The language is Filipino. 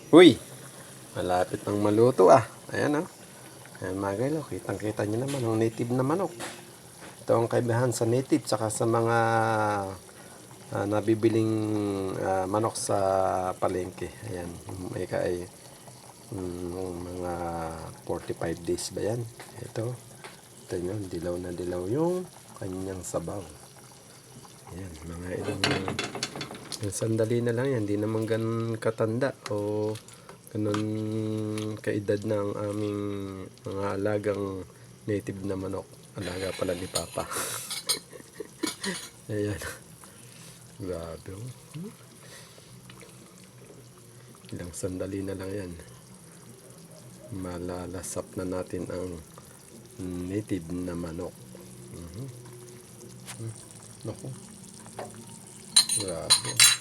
Uy! Malapit nang maluto ah. Ayan oh. Ayan mga guys, kitang-kita nyo naman ang native na manok. Ito ang kaibahan sa native saka sa mga nabibiling manok sa palengke. Ayan, may ay mga 45 days ba yan? Ito nyo, dilaw na dilaw yung kanyang sabaw. Ayan, mga ilang sandali na lang yan, hindi naman ganun katanda o ganun kaedad na ang aming mga alagang native na manok. Alaga pala ni Papa. Ayan. Grabe oh. Ilang sandali na lang yan. Malalasap na natin ang native na manok. Naku. Grabe.